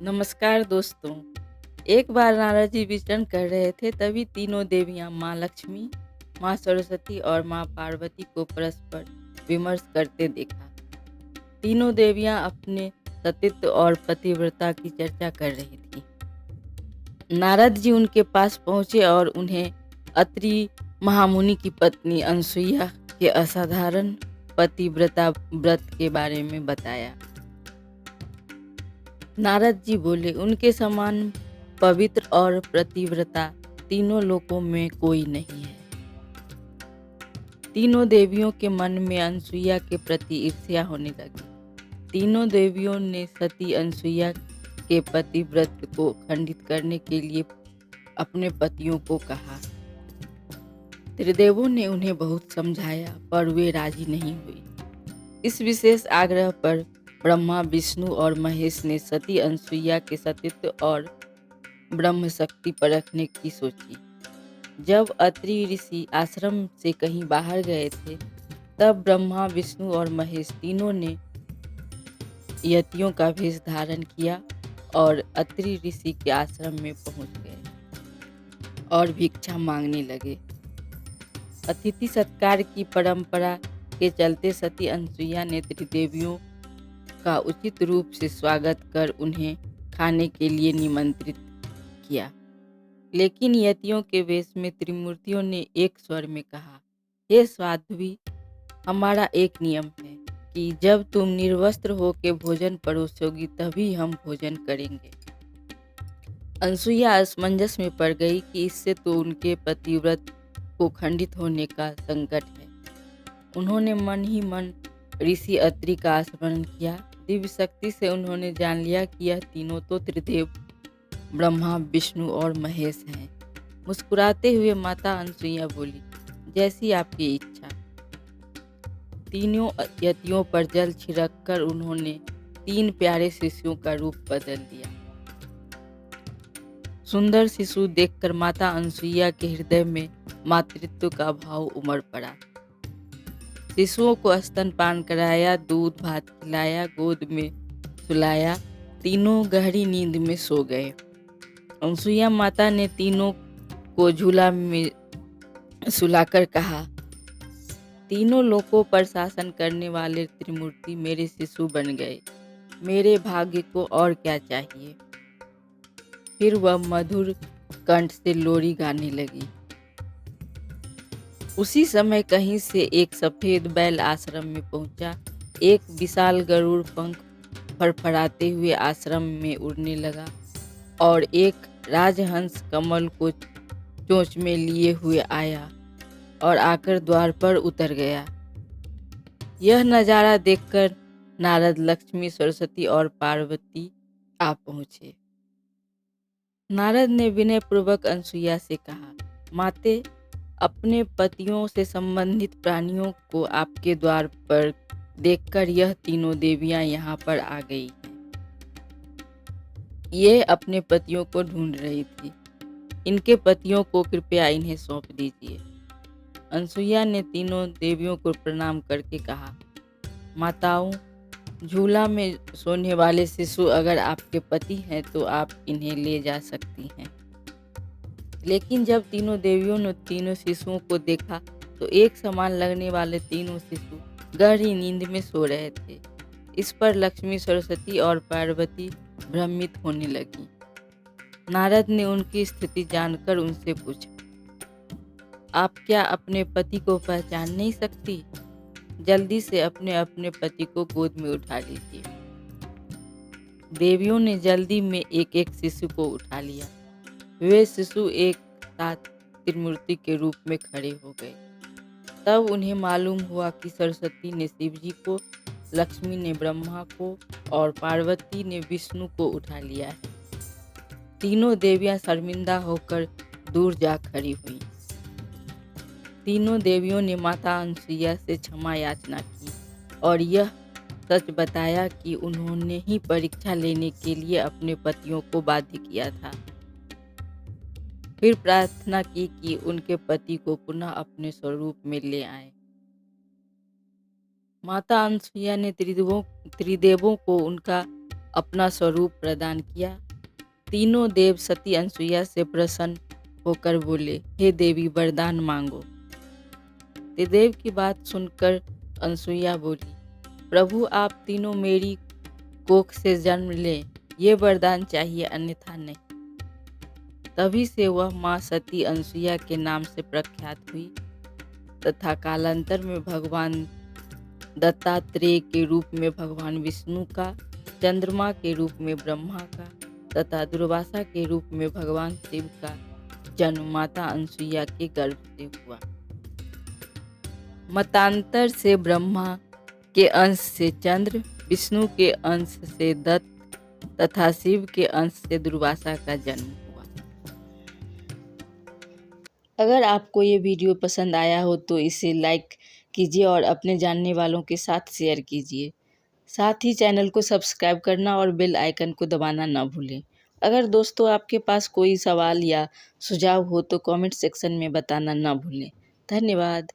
नमस्कार दोस्तों। एक बार नारद जी विचरण कर रहे थे, तभी तीनों देवियां माँ लक्ष्मी, माँ सरस्वती और माँ पार्वती को परस्पर विमर्श करते देखा। तीनों देवियां अपने सतीत्व और पतिव्रता की चर्चा कर रही थी। नारद जी उनके पास पहुंचे और उन्हें अत्रि महामुनि की पत्नी अनसुईया के असाधारण पतिव्रता व्रत के बारे में बताया। नारद जी बोले, उनके समान पवित्र और पतिव्रता तीनों लोकों में कोई नहीं है। तीनों देवियों के मन में अनसुईया के प्रति ईर्ष्या होने लगी। तीनों देवियों ने सती अनसुईया के पतिव्रत को खंडित करने के लिए अपने पतियों को कहा। त्रिदेवों ने उन्हें बहुत समझाया, पर वे राजी नहीं हुई। इस विशेष आग्रह पर ब्रह्मा, विष्णु और महेश ने सती अनसुईया के सतीत्व और ब्रह्म शक्ति परखने की सोची। जब अत्रि ऋषि आश्रम से कहीं बाहर गए थे, तब ब्रह्मा, विष्णु और महेश तीनों ने यतियों का वेश धारण किया और अत्रि ऋषि के आश्रम में पहुंच गए और भिक्षा मांगने लगे। अतिथि सत्कार की परंपरा के चलते सती अनसुईया ने त्रिदेवियों का उचित रूप से स्वागत कर उन्हें खाने के लिए निमंत्रित किया। लेकिन यतियों के वेश में त्रिमूर्तियों ने एक स्वर में कहा, हे साध्वी, हमारा एक नियम है कि जब तुम निर्वस्त्र होकर भोजन परोसोगी तभी हम भोजन करेंगे। अनसुईया असमंजस में पड़ गई कि इससे तो उनके पतिव्रत को खंडित होने का संकट है। उन्होंने मन ही मन ऋषि अत्रि का स्मरण किया। दिव्य शक्ति से उन्होंने जान लिया कि यह तीनों तो त्रिदेव ब्रह्मा, विष्णु और महेश हैं। मुस्कुराते हुए माता अनसुईया बोली, जैसी आपकी इच्छा। तीनों यतियों पर जल छिड़ककर उन्होंने 3 प्यारे शिशुओं का रूप बदल दिया। सुंदर शिशु देखकर माता अनसुईया के हृदय में मातृत्व का भाव उमड़ पड़ा। शिशुओं को स्तनपान कराया, दूध भात खिलाया, गोद में सुलाया। तीनों गहरी नींद में सो गए। अनसुईया माता ने तीनों को झूला में सुलाकर कहा, तीनों लोकों पर शासन करने वाले त्रिमूर्ति मेरे शिशु बन गए। मेरे भाग्य को और क्या चाहिए। फिर वह मधुर कंठ से लोरी गाने लगी। उसी समय कहीं से एक सफेद बैल आश्रम में पहुंचा। एक विशाल गरुड़ पंख फड़फड़ाते हुए आश्रम में उड़ने लगा और एक राजहंस कमल को चोंच में लिए हुए आया और आकर द्वार पर उतर गया। यह नजारा देखकर नारद, लक्ष्मी, सरस्वती और पार्वती आ पहुंचे। नारद ने विनय पूर्वक अनसुईया से कहा, माते, अपने पतियों से संबंधित प्राणियों को आपके द्वार पर देखकर यह तीनों देवियां यहाँ पर आ गई हैं। ये अपने पतियों को ढूंढ रही थी। इनके पतियों को कृपया इन्हें सौंप दीजिए। अनसुईया ने तीनों देवियों को प्रणाम करके कहा, माताओं, झूला में सोने वाले शिशु अगर आपके पति हैं तो आप इन्हें ले जा सकती हैं। लेकिन जब तीनों देवियों ने तीनों शिशुओं को देखा तो एक समान लगने वाले तीनों शिशु गहरी नींद में सो रहे थे। इस पर लक्ष्मी, सरस्वती और पार्वती भ्रमित होने लगी। नारद ने उनकी स्थिति जानकर उनसे पूछा, आप क्या अपने पति को पहचान नहीं सकती? जल्दी से अपने अपने पति को गोद में उठा लीजिए। देवियों ने जल्दी में एक एक शिशु को उठा लिया। वे शिशु एक साथ त्रिमूर्ति के रूप में खड़े हो गए। तब उन्हें मालूम हुआ कि सरस्वती ने शिव जी को, लक्ष्मी ने ब्रह्मा को और पार्वती ने विष्णु को उठा लिया है। तीनों देवियां शर्मिंदा होकर दूर जा खड़ी हुई। तीनों देवियों ने माता अनसुईया से क्षमा याचना की और यह सच बताया कि उन्होंने ही परीक्षा लेने के लिए अपने पतियों को बाध्य किया था। फिर प्रार्थना की कि उनके पति को पुनः अपने स्वरूप में ले आए। माता अनसुईया ने त्रिदेवों को उनका अपना स्वरूप प्रदान किया। तीनों देव सती अनसुईया से प्रसन्न होकर बोले, हे देवी वरदान मांगो। देव की बात सुनकर अनसुईया बोली, प्रभु आप तीनों मेरी कोख से जन्म लें, ये वरदान चाहिए, अन्यथा नहीं। तभी से वह माँ सती अनसुईया के नाम से प्रख्यात हुई तथा कालांतर में भगवान दत्तात्रेय के रूप में भगवान विष्णु का, चंद्रमा के रूप में ब्रह्मा का तथा दुर्वासा के रूप में भगवान शिव का जन्म माता अनसुईया के गर्भ से हुआ। मतांतर से ब्रह्मा के अंश से चंद्र, विष्णु के अंश से दत्त तथा शिव के अंश से दुर्वासा का जन्म हुआ। अगर आपको ये वीडियो पसंद आया हो तो इसे लाइक कीजिए और अपने जानने वालों के साथ शेयर कीजिए। साथ ही चैनल को सब्सक्राइब करना और बेल आइकन को दबाना ना भूलें। अगर दोस्तों आपके पास कोई सवाल या सुझाव हो तो कमेंट सेक्शन में बताना ना भूलें। धन्यवाद।